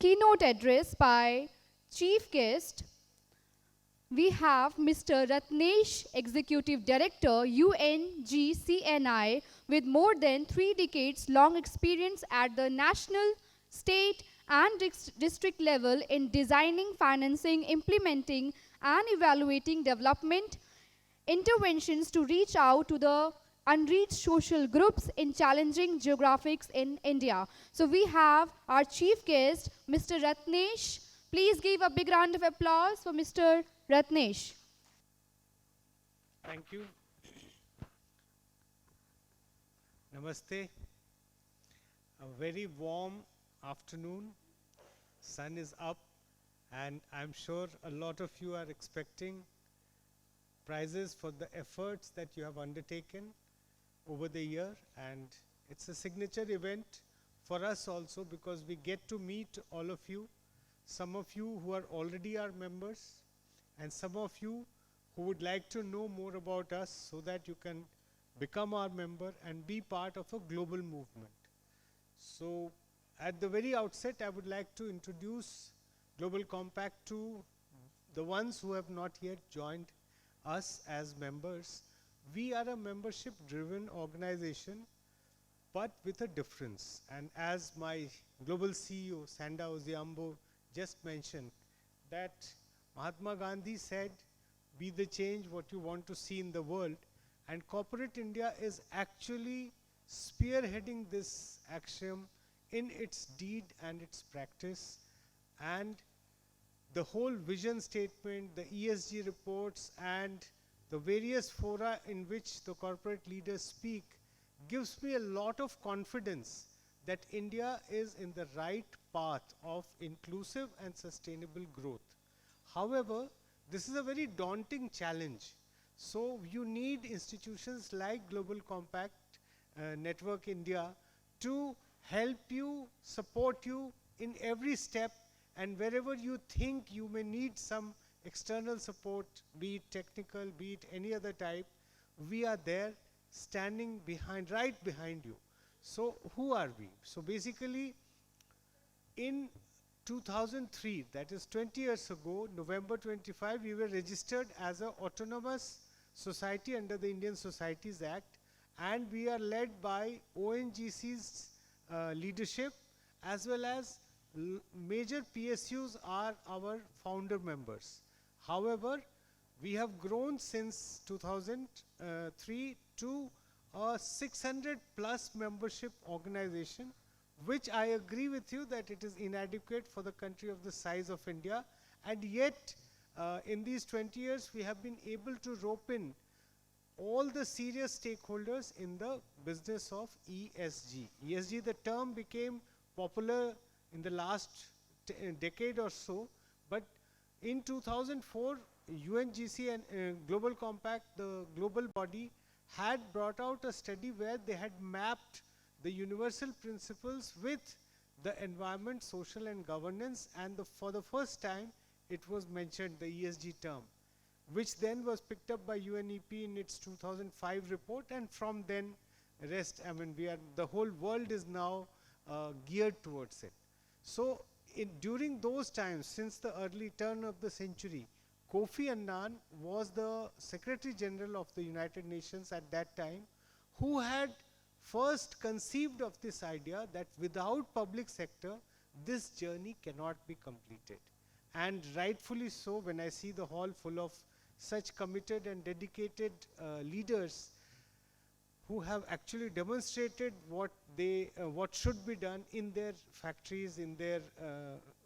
keynote address by chief guest. We have Mr. Ratnesh, Executive Director, UNGCNI, with more than 3 decades long experience at the national, state, and district level in designing, financing, implementing, and evaluating development interventions to reach out to the unreached social groups in challenging geographics in India. So we have our chief guest, Mr. Ratnesh. Please give a big round of applause for Mr. Ratnesh. Thank you. Namaste. A very warm afternoon. Sun is up, and I'm sure a lot of you are expecting prizes for the efforts that you have undertaken over the year, and it's a signature event for us also because we get to meet all of you, some of you who are already our members, and some of you who would like to know more about us so that you can become our member and be part of a global movement. So at the very outset, I would like to introduce Global Compact to the ones who have not yet joined us as members. We are a membership-driven organization, but with a difference. And as my global CEO, Sanda Oziambo, just mentioned, that Mahatma Gandhi said, be the change what you want to see in the world. And corporate India is actually spearheading this axiom in its deed and its practice. And the whole vision statement, the ESG reports, and the various fora in which the corporate leaders speak gives me a lot of confidence that India is in the right path of inclusive and sustainable growth. However, this is a very daunting challenge. So you need institutions like Global Compact, Network India to help you, support you in every step, and wherever you think you may need some external support, be it technical, be it any other type, we are there standing behind, right behind you. So who are we? So basically, in 2003, that is 20 years ago, November 25, we were registered as an autonomous society under the Indian Societies Act, and we are led by ONGC's leadership, as well as major PSUs are our founder members. However, we have grown since 2003 to a 600 plus membership organization, which I agree with you that it is inadequate for the country of the size of India. And yet, in these 20 years, we have been able to rope in all the serious stakeholders in the business of ESG. ESG, the term became popular in the last decade or so, but in 2004, UNGC and Global Compact, the global body, had brought out a study where they had mapped the universal principles with the environment, social and governance, and for the first time, it was mentioned, the ESG term, which then was picked up by UNEP in its 2005 report, and from then, rest, I mean, the whole world is now geared towards it. So during those times, since the early turn of the century, Kofi Annan was the Secretary General of the United Nations at that time, who had first conceived of this idea that without public sector, this journey cannot be completed. And rightfully so, when I see the hall full of such committed and dedicated leaders who have actually demonstrated what should be done in their factories, in their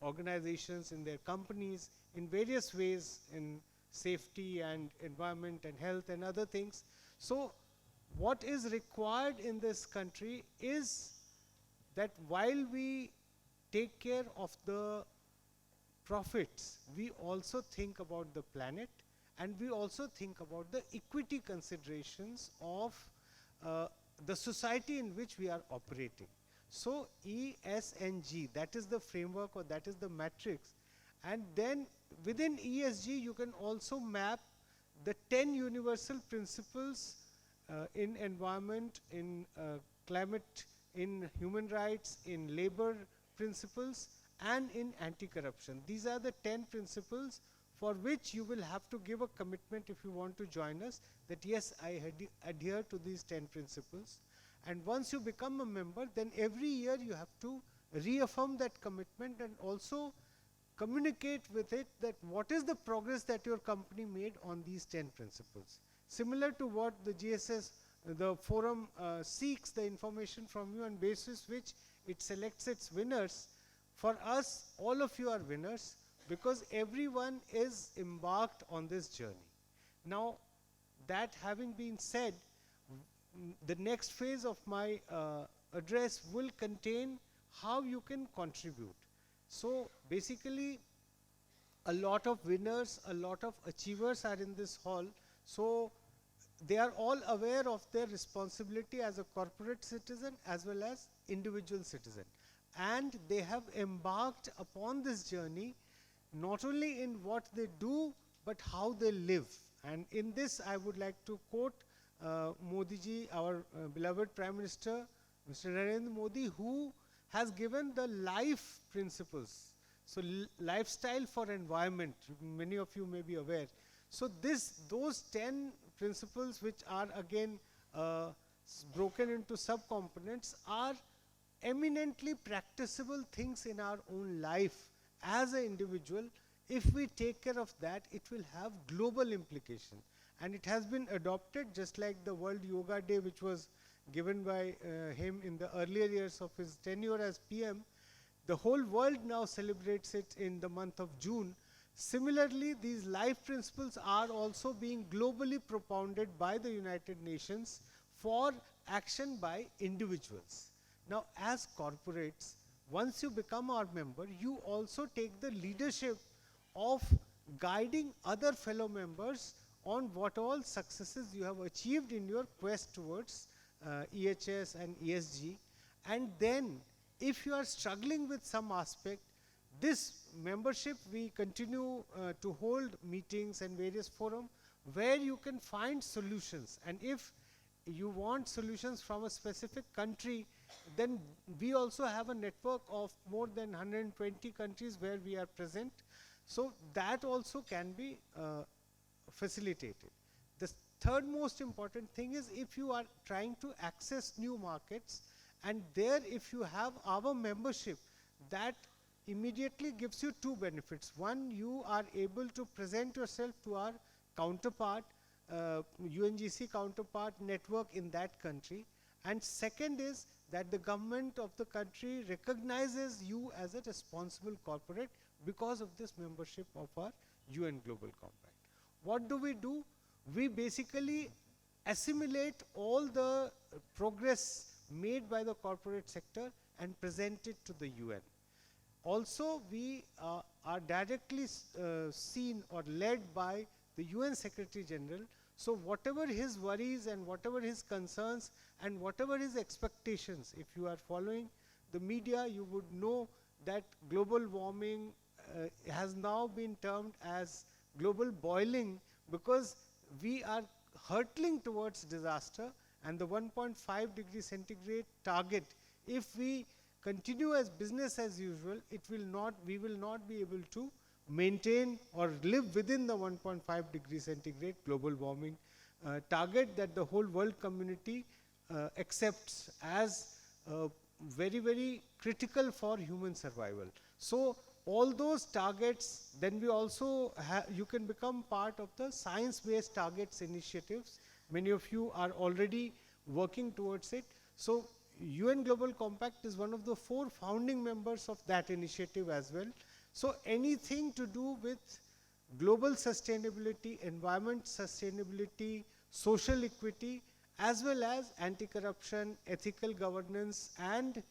organizations, in their companies, in various ways, in safety and environment and health and other things. So what is required in this country is that while we take care of the profits, we also think about the planet, and we also think about the equity considerations of the society in which we are operating. So ESG, that is the framework, or that is the matrix. And then within ESG, you can also map the 10 universal principles in environment, in climate, in human rights, in labor principles, and in anti-corruption. These are the 10 principles for which you will have to give a commitment if you want to join us, that yes, I adhere to these 10 principles. And once you become a member, then every year you have to reaffirm that commitment and also communicate with it that what is the progress that your company made on these 10 principles. Similar to what the GSS, the forum seeks the information from you, on basis which it selects its winners. For us, all of you are winners because everyone is embarked on this journey. Now, that having been said, the next phase of my address will contain how you can contribute. So basically, a lot of winners, a lot of achievers are in this hall. So they are all aware of their responsibility as a corporate citizen as well as individual citizen. And they have embarked upon this journey not only in what they do, but how they live. And in this, I would like to quote Modi ji, our beloved Prime Minister, Mr. Narendra Modi, who has given the life principles. So lifestyle for environment, many of you may be aware. So those 10 principles, which are again broken into sub-components, are eminently practicable things in our own life as an individual. If we take care of that, it will have global implication. And it has been adopted, just like the World Yoga Day, which was given by him in the earlier years of his tenure as PM. The whole world now celebrates it in the month of June. Similarly, these life principles are also being globally propounded by the United Nations for action by individuals. Now, as corporates, once you become our member, you also take the leadership of guiding other fellow members on what all successes you have achieved in your quest towards EHS and ESG. And then, if you are struggling with some aspect, this membership, we continue to hold meetings and various forums where you can find solutions. And if you want solutions from a specific country, then we also have a network of more than 120 countries where we are present. So that also can be facilitated. The third most important thing is, if you are trying to access new markets, and there if you have our membership, that immediately gives you two benefits. One, you are able to present yourself to our counterpart, UNGC counterpart network in that country. And second is that the government of the country recognizes you as a responsible corporate because of this membership of our UN Global Compact. What do? We basically assimilate all the progress made by the corporate sector and present it to the UN. Also, we are directly seen or led by the UN Secretary General. So whatever his worries and whatever his concerns and whatever his expectations, if you are following the media, you would know that global warming has now been termed as global boiling, because we are hurtling towards disaster, and the 1.5 degree centigrade target, if we continue as business as usual, we will not be able to maintain or live within the 1.5 degree centigrade global warming target that the whole world community accepts as very, very critical for human survival. So all those targets, then we also you can become part of the science-based targets initiatives. Many of you are already working towards it. So UN Global Compact is one of the 4 founding members of that initiative as well. So anything to do with global sustainability, environment sustainability, social equity, as well as anti-corruption, ethical governance, and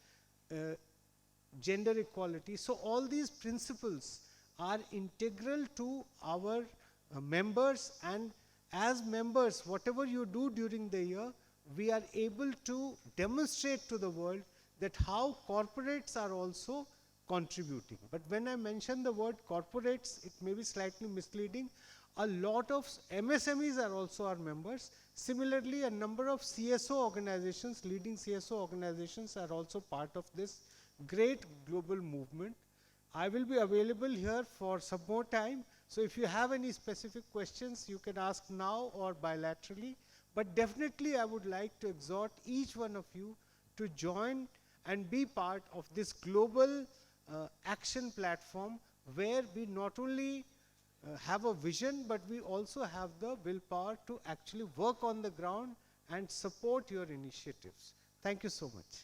gender equality. So all these principles are integral to our members, and as members, whatever you do during the year, we are able to demonstrate to the world that how corporates are also contributing. But when I mention the word corporates, it may be slightly misleading. A lot of MSMEs are also our members. Similarly, a number of CSO organizations, leading CSO organizations, are also part of this great global movement. I will be available here for some more time. So if you have any specific questions, you can ask now or bilaterally. But definitely I would like to exhort each one of you to join and be part of this global action platform, where we not only have a vision, but we also have the willpower to actually work on the ground and support your initiatives. Thank you so much.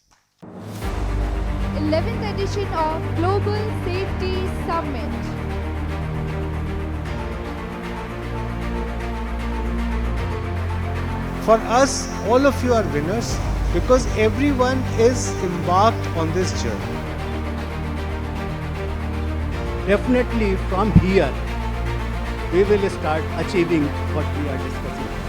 11th edition of Global Safety Summit. For us, all of you are winners because everyone is embarked on this journey. Definitely from here, we will start achieving what we are discussing.